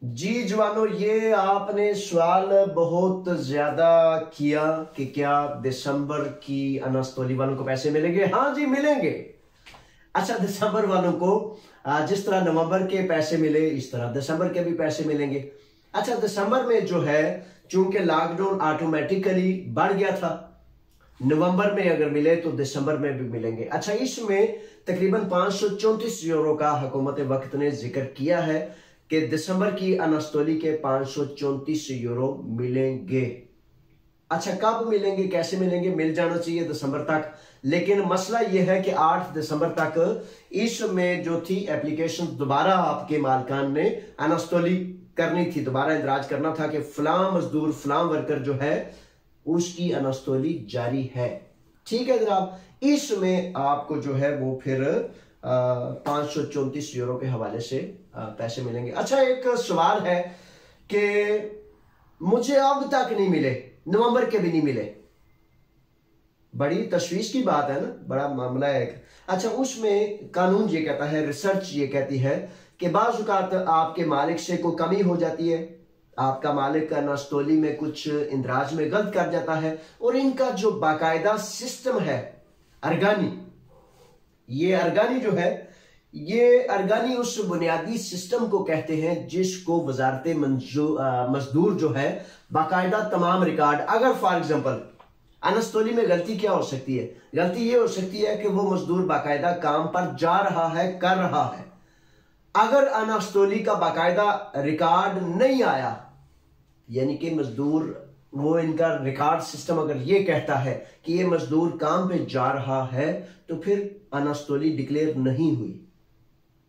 जी जवानों, ये आपने सवाल बहुत ज्यादा किया कि क्या दिसंबर की अनास्तोली वालों को पैसे मिलेंगे। हाँ जी, मिलेंगे। अच्छा, दिसंबर वालों को जिस तरह नवंबर के पैसे मिले इस तरह दिसंबर के भी पैसे मिलेंगे। अच्छा, दिसंबर में जो है चूंकि लॉकडाउन ऑटोमेटिकली बढ़ गया था, नवंबर में अगर मिले तो दिसंबर में भी मिलेंगे। अच्छा, इसमें तकरीबन 534 यूरो का हुकूमत वक्त ने जिक्र किया है कि दिसंबर की अनास्तोली के 534 यूरो मिलेंगे। अच्छा, कब मिलेंगे, कैसे मिलेंगे? मिल जाना चाहिए दिसंबर तक, लेकिन मसला यह है कि 8 दिसंबर तक इसमें जो थी एप्लीकेशन दोबारा आपके मालकान ने अनास्तोली करनी थी, दोबारा इंदराज करना था कि फलां मजदूर फलां वर्कर जो है उसकी अनास्तोली जारी है। ठीक है जनाब, इसमें आपको जो है वो फिर 534 यूरो के हवाले से पैसे मिलेंगे। अच्छा, एक सवाल है कि मुझे अब तक नहीं मिले, नवंबर के भी नहीं मिले। बड़ी तशवीश की बात है ना, बड़ा मामला है। अच्छा, उसमें कानून ये कहता है, रिसर्च ये कहती है कि बाज़ औक़ात आपके मालिक से कोई कमी हो जाती है, आपका मालिक अनास्तोली में कुछ इंदराज में गलत कर जाता है, और इनका जो बाकायदा सिस्टम है अरगानी, ये अरगानी जो है, ये अरगानी उस बुनियादी सिस्टम को कहते हैं जिसको वजारत मजदूर जो है बाकायदा तमाम रिकॉर्ड, अगर फॉर एग्जांपल अनास्तोली में गलती क्या हो सकती है? गलती ये हो सकती है कि वो मजदूर बाकायदा काम पर जा रहा है, कर रहा है। अगर अनास्तोली का बाकायदा रिकॉर्ड नहीं आया, यानी कि मजदूर, वो इनका रिकॉर्ड सिस्टम अगर ये कहता है कि ये मजदूर काम पे जा रहा है, तो फिर अनास्तोली डिक्लेयर नहीं हुई।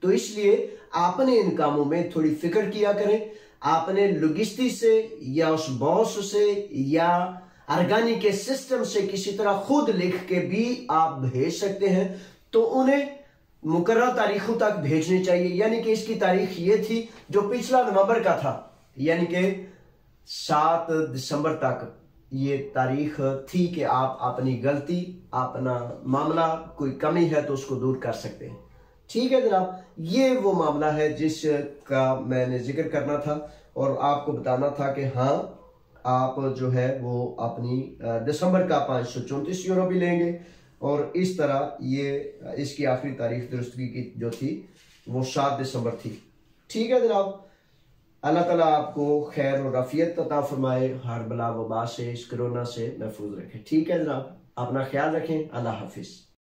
तो इसलिए आपने इन कामों में थोड़ी फिक्र किया करें। आपने लुगिस्ती से या उस बॉस से या अरगानी के सिस्टम से किसी तरह खुद लिख के भी आप भेज सकते हैं, तो उन्हें मुकर्रर तारीखों तक भेजनी चाहिए। यानी कि इसकी तारीख ये थी जो पिछला नवंबर का था, यानी कि 7 दिसंबर तक ये तारीख थी कि आप अपनी गलती, अपना मामला, कोई कमी है तो उसको दूर कर सकते हैं। ठीक है जनाब, ये वो मामला है जिसका मैंने जिक्र करना था और आपको बताना था कि हाँ, आप जो है वो अपनी दिसंबर का 534 यूरो भी लेंगे, और इस तरह ये इसकी आखिरी तारीख दुरुस्तगी की जो थी वो 7 दिसंबर थी। ठीक है जनाब, अल्लाह ताला आपको खैर और आफियत अता फरमाए, हर बला वबा से, इस कोरोना से महफूज रखे। ठीक है जनाब, अपना ख्याल रखें। अल्लाह हाफिज।